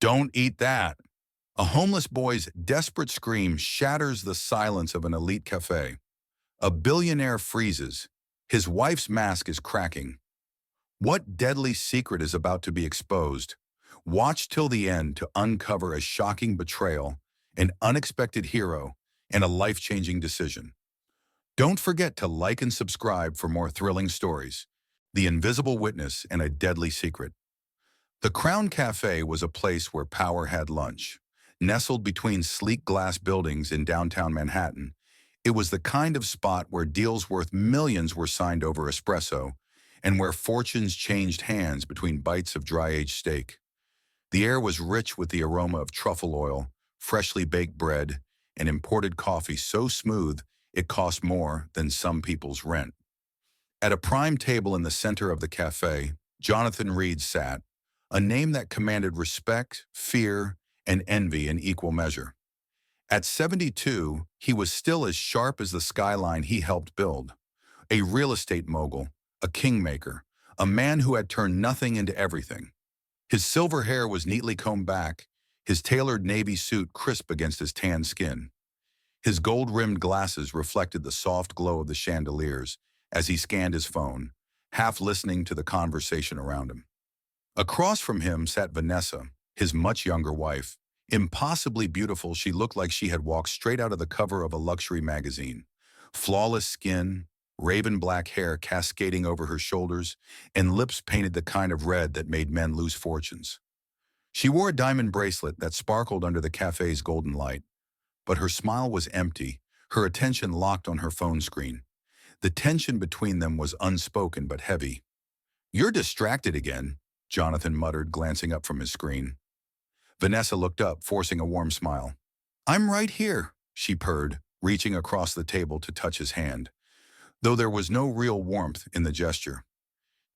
Don't eat that. A homeless boy's desperate scream shatters the silence of an elite cafe. A billionaire freezes. His wife's mask is cracking. What deadly secret is about to be exposed? Watch till the end to uncover a shocking betrayal, an unexpected hero, and a life-changing decision. Don't forget to like and subscribe for more thrilling stories. The Invisible Witness and a Deadly Secret. The Crown Cafe was a place where power had lunch. Nestled between sleek glass buildings in downtown Manhattan, it was the kind of spot where deals worth millions were signed over espresso and where fortunes changed hands between bites of dry-aged steak. The air was rich with the aroma of truffle oil, freshly baked bread, and imported coffee so smooth it cost more than some people's rent. At a prime table in the center of the cafe, Jonathan Reed sat, a name that commanded respect, fear, and envy in equal measure. At 72, he was still as sharp as the skyline he helped build. A real estate mogul, a kingmaker, a man who had turned nothing into everything. His silver hair was neatly combed back, his tailored navy suit crisp against his tan skin. His gold-rimmed glasses reflected the soft glow of the chandeliers as he scanned his phone, half listening to the conversation around him. Across from him sat Vanessa, his much younger wife. Impossibly beautiful, she looked like she had walked straight out of the cover of a luxury magazine. Flawless skin, raven black hair cascading over her shoulders, and lips painted the kind of red that made men lose fortunes. She wore a diamond bracelet that sparkled under the cafe's golden light, but her smile was empty, her attention locked on her phone screen. The tension between them was unspoken but heavy. "You're distracted again," Jonathan muttered, glancing up from his screen. Vanessa looked up, forcing a warm smile. "I'm right here," she purred, reaching across the table to touch his hand, though there was no real warmth in the gesture.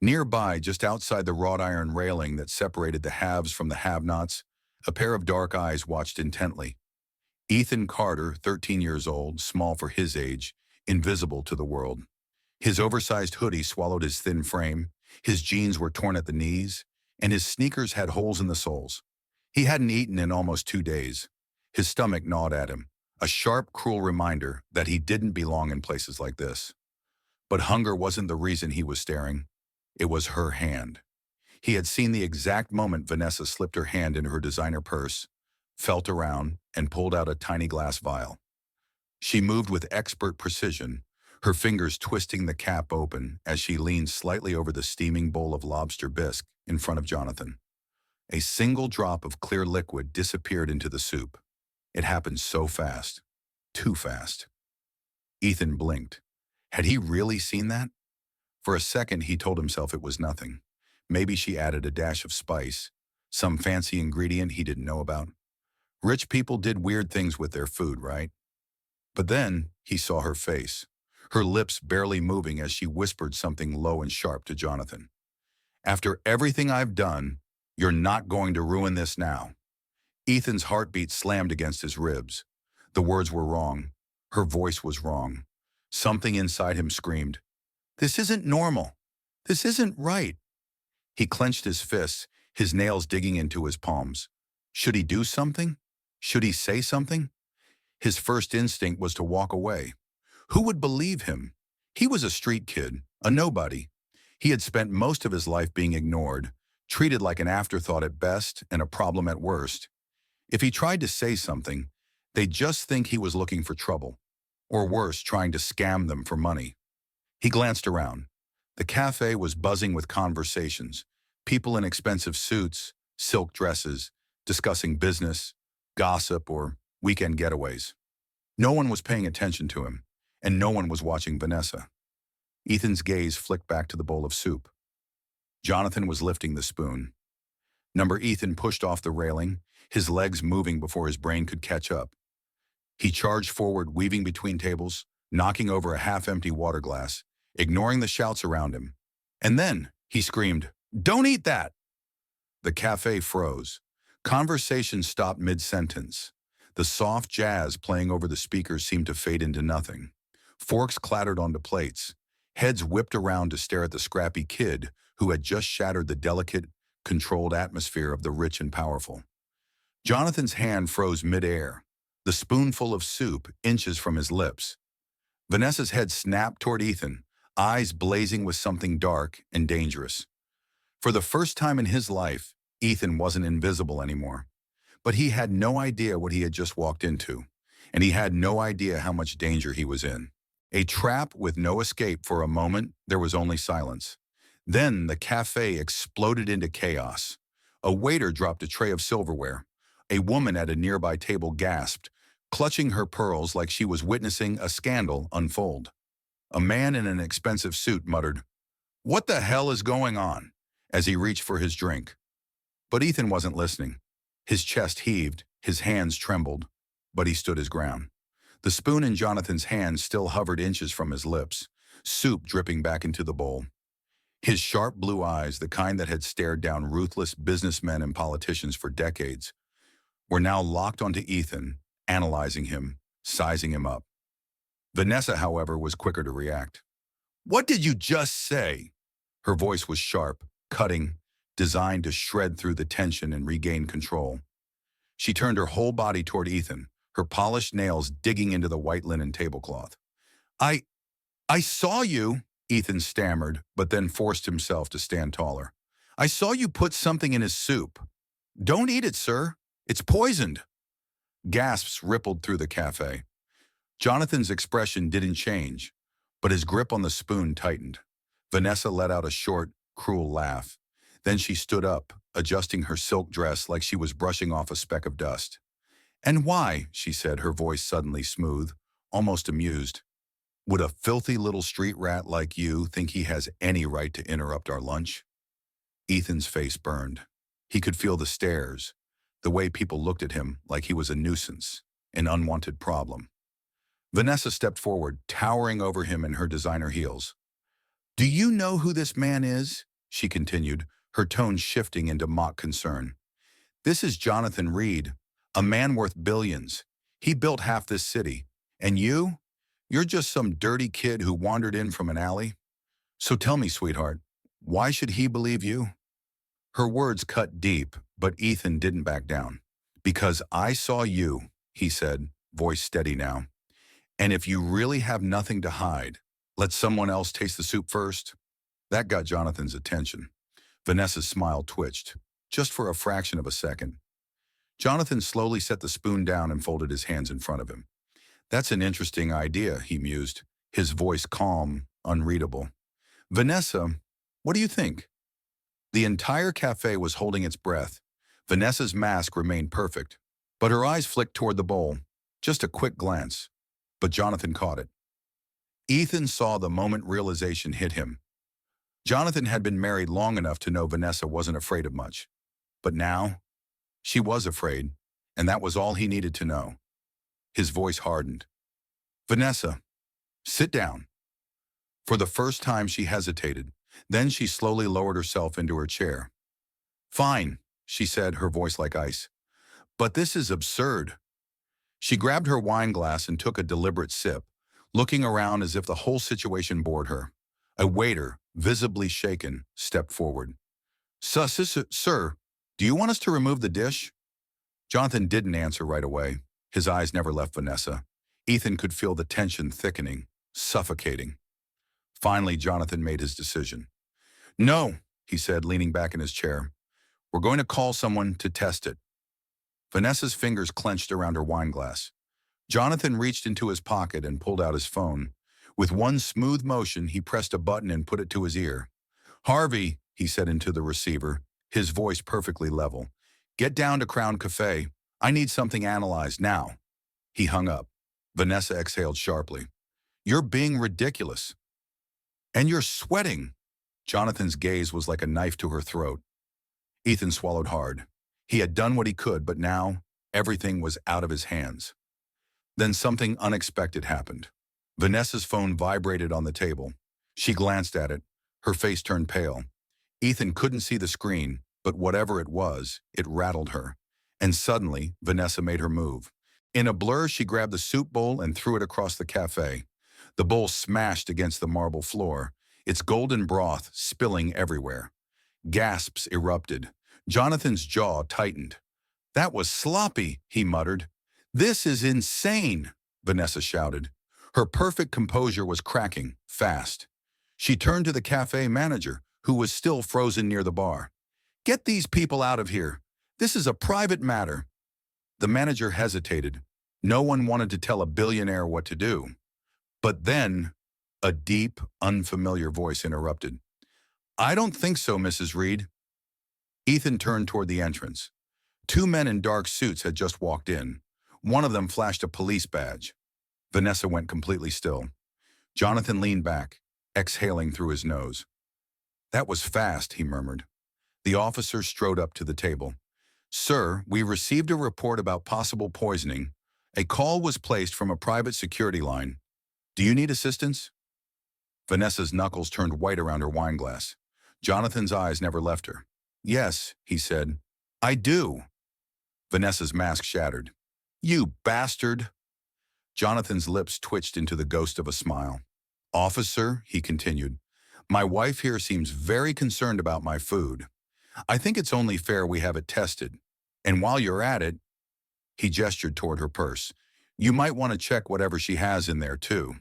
Nearby, just outside the wrought iron railing that separated the haves from the have-nots, a pair of dark eyes watched intently. Ethan Carter, 13 years old, small for his age, invisible to the world. His oversized hoodie swallowed his thin frame, his jeans were torn at the knees, and his sneakers had holes in the soles. He hadn't eaten in almost 2 days. His stomach gnawed at him, a sharp, cruel reminder that he didn't belong in places like this. But hunger wasn't the reason he was staring. It was her hand. He had seen the exact moment Vanessa slipped her hand into her designer purse, felt around, and pulled out a tiny glass vial. She moved with expert precision, her fingers twisting the cap open as she leaned slightly over the steaming bowl of lobster bisque in front of Jonathan. A single drop of clear liquid disappeared into the soup. It happened so fast. Too fast. Ethan blinked. Had he really seen that? For a second, he told himself it was nothing. Maybe she added a dash of spice, some fancy ingredient he didn't know about. Rich people did weird things with their food, right? But then he saw her face, her lips barely moving as she whispered something low and sharp to Jonathan. "After everything I've done, you're not going to ruin this now." Ethan's heartbeat slammed against his ribs. The words were wrong. Her voice was wrong. Something inside him screamed, "This isn't normal. This isn't right." He clenched his fists, his nails digging into his palms. Should he do something? Should he say something? His first instinct was to walk away. Who would believe him? He was a street kid, a nobody. He had spent most of his life being ignored, treated like an afterthought at best and a problem at worst. If he tried to say something, they'd just think he was looking for trouble, or worse, trying to scam them for money. He glanced around. The cafe was buzzing with conversations, people in expensive suits, silk dresses, discussing business, gossip, or weekend getaways. No one was paying attention to him, and no one was watching Vanessa. Ethan's gaze flicked back to the bowl of soup. Jonathan was lifting the spoon. Number Ethan pushed off the railing, his legs moving before his brain could catch up. He charged forward, weaving between tables, knocking over a half-empty water glass, ignoring the shouts around him. And then he screamed, "Don't eat that!" The cafe froze. Conversation stopped mid-sentence. The soft jazz playing over the speakers seemed to fade into nothing. Forks clattered onto plates. Heads whipped around to stare at the scrappy kid who had just shattered the delicate, controlled atmosphere of the rich and powerful. Jonathan's hand froze midair, the spoonful of soup inches from his lips. Vanessa's head snapped toward Ethan, eyes blazing with something dark and dangerous. For the first time in his life, Ethan wasn't invisible anymore. But he had no idea what he had just walked into, and he had no idea how much danger he was in. A trap with no escape. For a moment, there was only silence. Then the cafe exploded into chaos. A waiter dropped a tray of silverware. A woman at a nearby table gasped, clutching her pearls like she was witnessing a scandal unfold. A man in an expensive suit muttered, "What the hell is going on?" as he reached for his drink. But Ethan wasn't listening. His chest heaved, his hands trembled, but he stood his ground. The spoon in Jonathan's hand still hovered inches from his lips, soup dripping back into the bowl. His sharp blue eyes, the kind that had stared down ruthless businessmen and politicians for decades, were now locked onto Ethan, analyzing him, sizing him up. Vanessa, however, was quicker to react. "What did you just say?" Her voice was sharp, cutting, designed to shred through the tension and regain control. She turned her whole body toward Ethan, her polished nails digging into the white linen tablecloth. I saw you," Ethan stammered, but then forced himself to stand taller. "I saw you put something in his soup." "Don't eat it, sir. It's poisoned." Gasps rippled through the cafe. Jonathan's expression didn't change, but his grip on the spoon tightened. Vanessa let out a short, cruel laugh. Then she stood up, adjusting her silk dress like she was brushing off a speck of dust. "And why," she said, her voice suddenly smooth, almost amused, "would a filthy little street rat like you think he has any right to interrupt our lunch?" Ethan's face burned. He could feel the stares, the way people looked at him like he was a nuisance, an unwanted problem. Vanessa stepped forward, towering over him in her designer heels. "Do you know who this man is?" she continued, her tone shifting into mock concern. "This is Jonathan Reed, a man worth billions. He built half this city. And you're just some dirty kid who wandered in from an alley. So tell me, sweetheart, why should he believe you?" Her words cut deep, but Ethan didn't back down. "Because I saw you," he said, voice steady now. "And if you really have nothing to hide, let someone else taste the soup first." That got Jonathan's attention. Vanessa's smile twitched, just for a fraction of a second. Jonathan slowly set the spoon down and folded his hands in front of him. "That's an interesting idea," he mused, his voice calm, unreadable. "Vanessa, what do you think?" The entire cafe was holding its breath. Vanessa's mask remained perfect, but her eyes flicked toward the bowl, just a quick glance. But Jonathan caught it. Ethan saw the moment realization hit him. Jonathan had been married long enough to know Vanessa wasn't afraid of much. But now, she was afraid, and that was all he needed to know. His voice hardened. "Vanessa, sit down." For the first time she hesitated, then she slowly lowered herself into her chair. "Fine," she said, her voice like ice. "But this is absurd." She grabbed her wine glass and took a deliberate sip, looking around as if the whole situation bored her. A waiter, visibly shaken, stepped forward. Sir, do you want us to remove the dish?" Jonathan didn't answer right away. His eyes never left Vanessa. Ethan could feel the tension thickening, suffocating. Finally, Jonathan made his decision. "No," he said, leaning back in his chair. "We're going to call someone to test it." Vanessa's fingers clenched around her wine glass. Jonathan reached into his pocket and pulled out his phone. With one smooth motion, he pressed a button and put it to his ear. "Harvey," he said into the receiver, his voice perfectly level, "get down to Crown Cafe. I need something analyzed now." He hung up. Vanessa exhaled sharply. "You're being ridiculous." "And you're sweating." Jonathan's gaze was like a knife to her throat. Ethan swallowed hard. He had done what he could, but now everything was out of his hands. Then something unexpected happened. Vanessa's phone vibrated on the table. She glanced at it. Her face turned pale. Ethan couldn't see the screen, but whatever it was, it rattled her. And suddenly, Vanessa made her move. In a blur, she grabbed the soup bowl and threw it across the cafe. The bowl smashed against the marble floor, its golden broth spilling everywhere. Gasps erupted. Jonathan's jaw tightened. That was sloppy, he muttered. This is insane, Vanessa shouted. Her perfect composure was cracking, fast. She turned to the cafe manager, who was still frozen near the bar. Get these people out of here. This is a private matter. The manager hesitated. No one wanted to tell a billionaire what to do. But then, a deep, unfamiliar voice interrupted. I don't think so, Mrs. Reed. Ethan turned toward the entrance. Two men in dark suits had just walked in. One of them flashed a police badge. Vanessa went completely still. Jonathan leaned back, exhaling through his nose. That was fast, he murmured. The officer strode up to the table. Sir, we received a report about possible poisoning. A call was placed from a private security line. Do you need assistance? Vanessa's knuckles turned white around her wineglass. Jonathan's eyes never left her. Yes, he said. I do. Vanessa's mask shattered. You bastard! Jonathan's lips twitched into the ghost of a smile. Officer, he continued, my wife here seems very concerned about my food. I think it's only fair we have it tested. And while you're at it, he gestured toward her purse, you might want to check whatever she has in there too.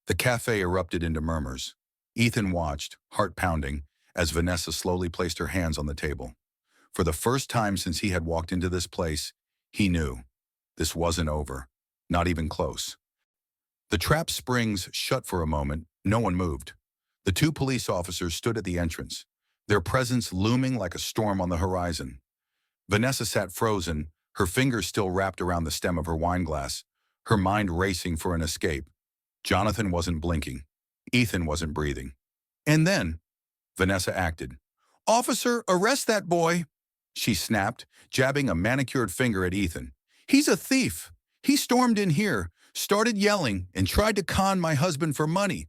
The cafe erupted into murmurs. Ethan watched, heart pounding, as Vanessa slowly placed her hands on the table. For the first time since he had walked into this place, he knew. This wasn't over. Not even close. The trap springs shut for a moment. No one moved. The two police officers stood at the entrance, their presence looming like a storm on the horizon. Vanessa sat frozen, her fingers still wrapped around the stem of her wineglass, her mind racing for an escape. Jonathan wasn't blinking. Ethan wasn't breathing. And then, Vanessa acted. Officer, arrest that boy! She snapped, jabbing a manicured finger at Ethan. He's a thief. He stormed in here, started yelling, and tried to con my husband for money.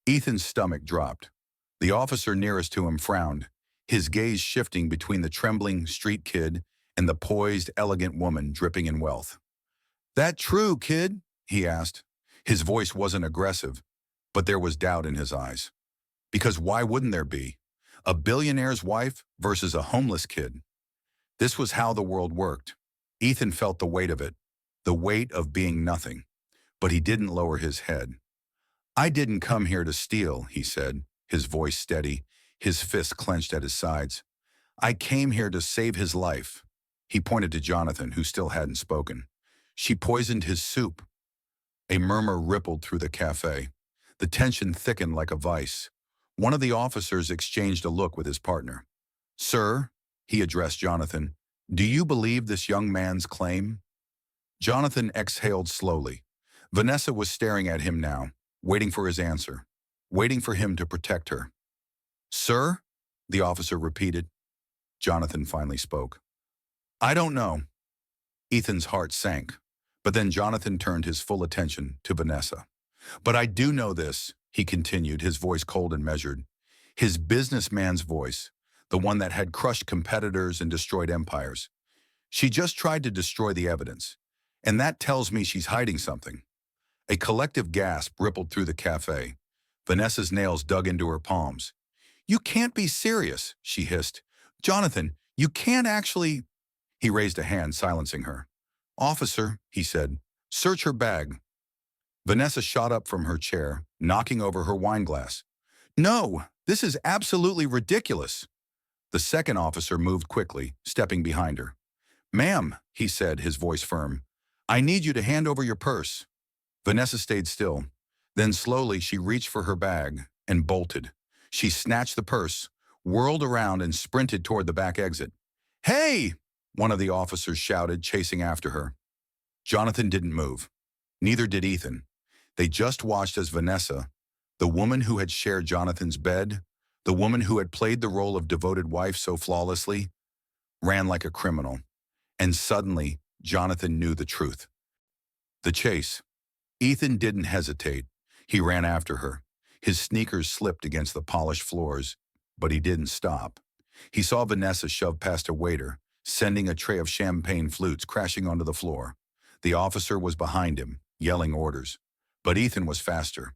Ethan's stomach dropped. The officer nearest to him frowned, his gaze shifting between the trembling street kid and the poised, elegant woman dripping in wealth. That true, kid? He asked. His voice wasn't aggressive, but there was doubt in his eyes. Because why wouldn't there be? A billionaire's wife versus a homeless kid. This was how the world worked. Ethan felt the weight of it, the weight of being nothing. But he didn't lower his head. I didn't come here to steal, he said, his voice steady, his fists clenched at his sides. I came here to save his life. He pointed to Jonathan, who still hadn't spoken. She poisoned his soup. A murmur rippled through the cafe. The tension thickened like a vice. One of the officers exchanged a look with his partner. Sir, he addressed Jonathan, do you believe this young man's claim? Jonathan exhaled slowly. Vanessa was staring at him now, waiting for his answer, waiting for him to protect her. Sir, the officer repeated. Jonathan finally spoke. I don't know. Ethan's heart sank, but then Jonathan turned his full attention to Vanessa. But I do know this, he continued, his voice cold and measured. His businessman's voice, the one that had crushed competitors and destroyed empires. She just tried to destroy the evidence, and that tells me she's hiding something. A collective gasp rippled through the cafe. Vanessa's nails dug into her palms. You can't be serious, she hissed. Jonathan, you can't actually... He raised a hand, silencing her. Officer, he said, search her bag. Vanessa shot up from her chair, knocking over her wineglass. No, this is absolutely ridiculous. The second officer moved quickly, stepping behind her. Ma'am, he said, his voice firm, I need you to hand over your purse. Vanessa stayed still. Then slowly she reached for her bag and bolted. She snatched the purse, whirled around and sprinted toward the back exit. Hey! One of the officers shouted, chasing after her. Jonathan didn't move. Neither did Ethan. They just watched as Vanessa, the woman who had shared Jonathan's bed, the woman who had played the role of devoted wife so flawlessly, ran like a criminal. And suddenly, Jonathan knew the truth. The chase. Ethan didn't hesitate. He ran after her. His sneakers slipped against the polished floors, but he didn't stop. He saw Vanessa shove past a waiter, sending a tray of champagne flutes crashing onto the floor. The officer was behind him, yelling orders. But Ethan was faster.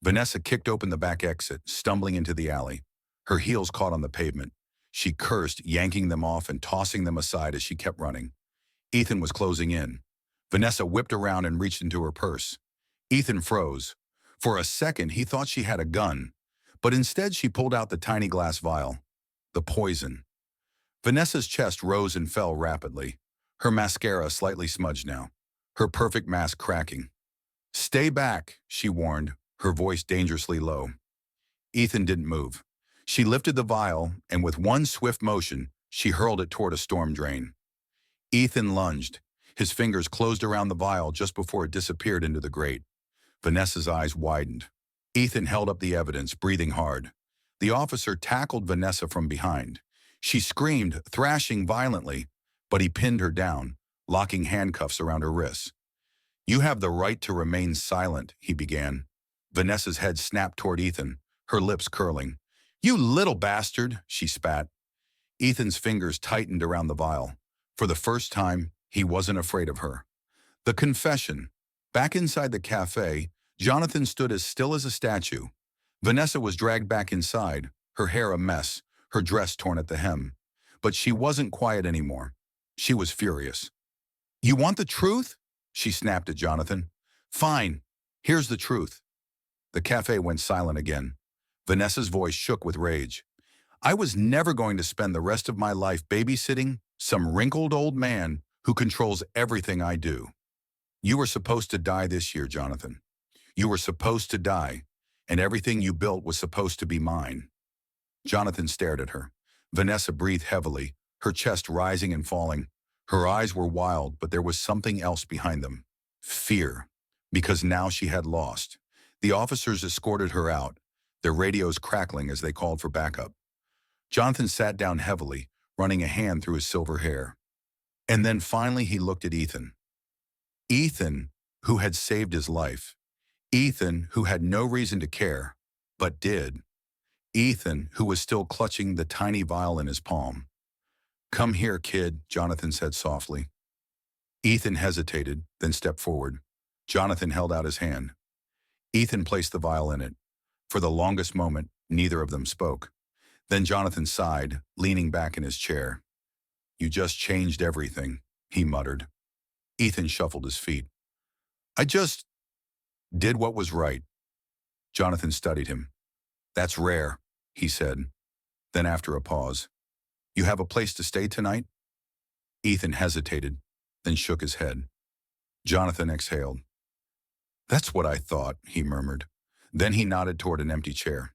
Vanessa kicked open the back exit, stumbling into the alley. Her heels caught on the pavement. She cursed, yanking them off and tossing them aside as she kept running. Ethan was closing in. Vanessa whipped around and reached into her purse. Ethan froze. For a second, he thought she had a gun, but instead she pulled out the tiny glass vial. The poison. Vanessa's chest rose and fell rapidly. Her mascara slightly smudged now. Her perfect mask cracking. "Stay back," she warned, her voice dangerously low. Ethan didn't move. She lifted the vial, and with one swift motion, she hurled it toward a storm drain. Ethan lunged. His fingers closed around the vial just before it disappeared into the grate. Vanessa's eyes widened. Ethan held up the evidence, breathing hard. The officer tackled Vanessa from behind. She screamed, thrashing violently, but he pinned her down, locking handcuffs around her wrists. "You have the right to remain silent," he began. Vanessa's head snapped toward Ethan, her lips curling. "You little bastard," she spat. Ethan's fingers tightened around the vial. For the first time, he wasn't afraid of her. The confession. Back inside the cafe, Jonathan stood as still as a statue. Vanessa was dragged back inside, her hair a mess, her dress torn at the hem. But she wasn't quiet anymore. She was furious. "You want the truth?" she snapped at Jonathan. "Fine. Here's the truth." The cafe went silent again. Vanessa's voice shook with rage. "I was never going to spend the rest of my life babysitting some wrinkled old man who controls everything I do. You were supposed to die this year, Jonathan. You were supposed to die, and everything you built was supposed to be mine." Jonathan stared at her. Vanessa breathed heavily, her chest rising and falling. Her eyes were wild, but there was something else behind them. Fear. Because now she had lost. The officers escorted her out, their radios crackling as they called for backup. Jonathan sat down heavily, running a hand through his silver hair. And then finally he looked at Ethan. Ethan, who had saved his life. Ethan, who had no reason to care, but did. Ethan, who was still clutching the tiny vial in his palm. "Come here, kid," Jonathan said softly. Ethan hesitated, then stepped forward. Jonathan held out his hand. Ethan placed the vial in it. For the longest moment, neither of them spoke. Then Jonathan sighed, leaning back in his chair. "You just changed everything," he muttered. Ethan shuffled his feet. "I just did what was right." Jonathan studied him. "That's rare," he said. Then after a pause, "You have a place to stay tonight?" Ethan hesitated, then shook his head. Jonathan exhaled. "That's what I thought," he murmured. Then he nodded toward an empty chair.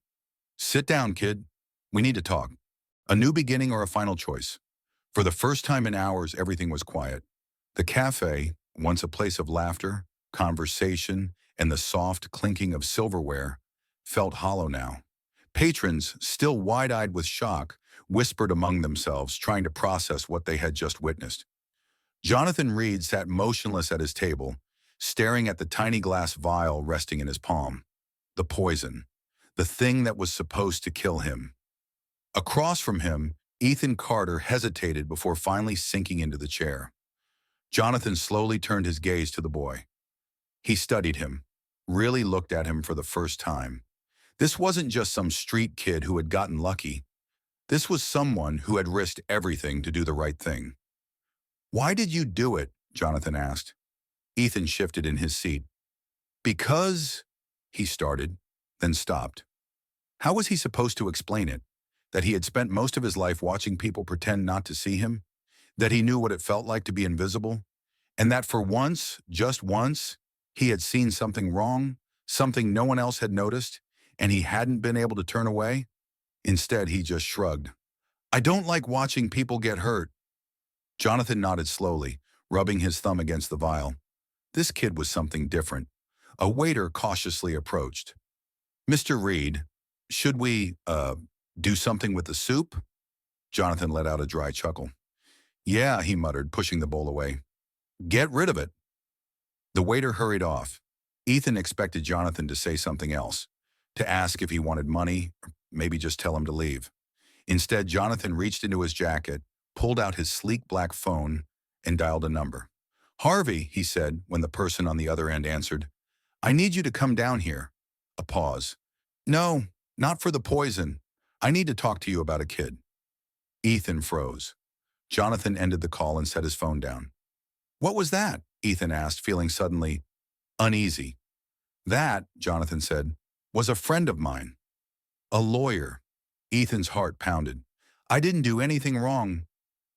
"Sit down, kid. We need to talk. A new beginning or a final choice?" For the first time in hours, everything was quiet. The cafe, once a place of laughter, conversation, and the soft clinking of silverware, felt hollow now. Patrons, still wide-eyed with shock, whispered among themselves, trying to process what they had just witnessed. Jonathan Reed sat motionless at his table, staring at the tiny glass vial resting in his palm. The poison. The thing that was supposed to kill him. Across from him, Ethan Carter hesitated before finally sinking into the chair. Jonathan slowly turned his gaze to the boy. He studied him, really looked at him for the first time. This wasn't just some street kid who had gotten lucky. This was someone who had risked everything to do the right thing. "Why did you do it?" Jonathan asked. Ethan shifted in his seat. "Because," he started, then stopped. How was he supposed to explain it? That he had spent most of his life watching people pretend not to see him? That he knew what it felt like to be invisible? And that for once, just once, he had seen something wrong, something no one else had noticed, and he hadn't been able to turn away? Instead, he just shrugged. "I don't like watching people get hurt." Jonathan nodded slowly, rubbing his thumb against the vial. This kid was something different. A waiter cautiously approached. "Mr. Reed, should we, do something with the soup?" Jonathan let out a dry chuckle. "Yeah," he muttered, pushing the bowl away. "Get rid of it." The waiter hurried off. Ethan expected Jonathan to say something else, to ask if he wanted money, or maybe just tell him to leave. Instead, Jonathan reached into his jacket, pulled out his sleek black phone, and dialed a number. "Harvey," he said when the person on the other end answered. "I need you to come down here." A pause. "No, not for the poison. I need to talk to you about a kid." Ethan froze. Jonathan ended the call and set his phone down. What was that? Ethan asked, feeling suddenly uneasy. That, Jonathan said, was a friend of mine. A lawyer. Ethan's heart pounded. I didn't do anything wrong.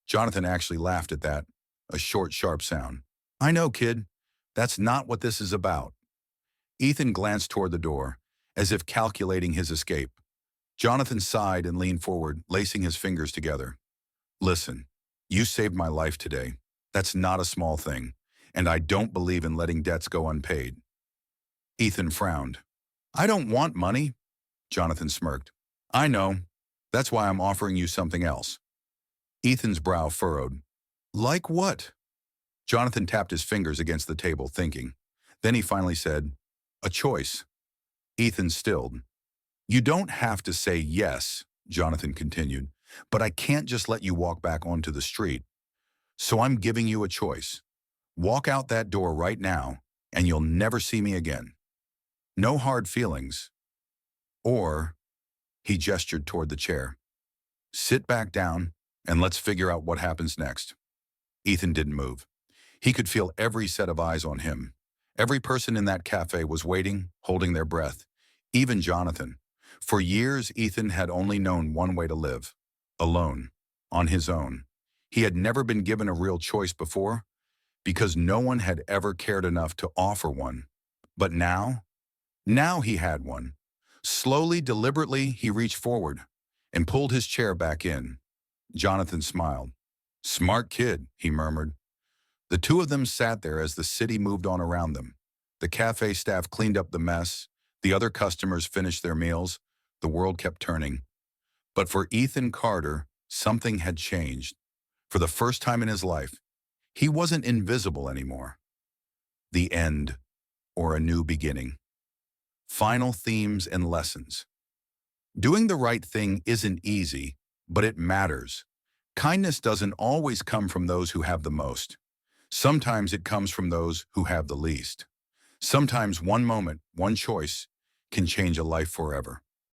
Jonathan actually laughed at that, a short, sharp sound. I know, kid. That's not what this is about. Ethan glanced toward the door, as if calculating his escape. Jonathan sighed and leaned forward, lacing his fingers together. Listen, you saved my life today. That's not a small thing, and I don't believe in letting debts go unpaid. Ethan frowned. I don't want money, Jonathan smirked. I know. That's why I'm offering you something else. Ethan's brow furrowed. Like what? Jonathan tapped his fingers against the table, thinking. Then he finally said, a choice. Ethan stilled. You don't have to say yes, Jonathan continued, but I can't just let you walk back onto the street. So I'm giving you a choice. Walk out that door right now, and you'll never see me again. No hard feelings. Or, he gestured toward the chair, sit back down, and let's figure out what happens next. Ethan didn't move. He could feel every set of eyes on him. Every person in that cafe was waiting, holding their breath. Even Jonathan. For years, Ethan had only known one way to live. Alone. On his own. He had never been given a real choice before, because no one had ever cared enough to offer one. But now he had one. Slowly, deliberately, he reached forward and pulled his chair back in. Jonathan smiled. Smart kid, he murmured. The two of them sat there as the city moved on around them. The cafe staff cleaned up the mess. The other customers finished their meals. The world kept turning. But for Ethan Carter, something had changed. For the first time in his life, he wasn't invisible anymore. The end, or a new beginning. Final themes and lessons. Doing the right thing isn't easy, but it matters. Kindness doesn't always come from those who have the most. Sometimes it comes from those who have the least. Sometimes one moment, one choice, can change a life forever.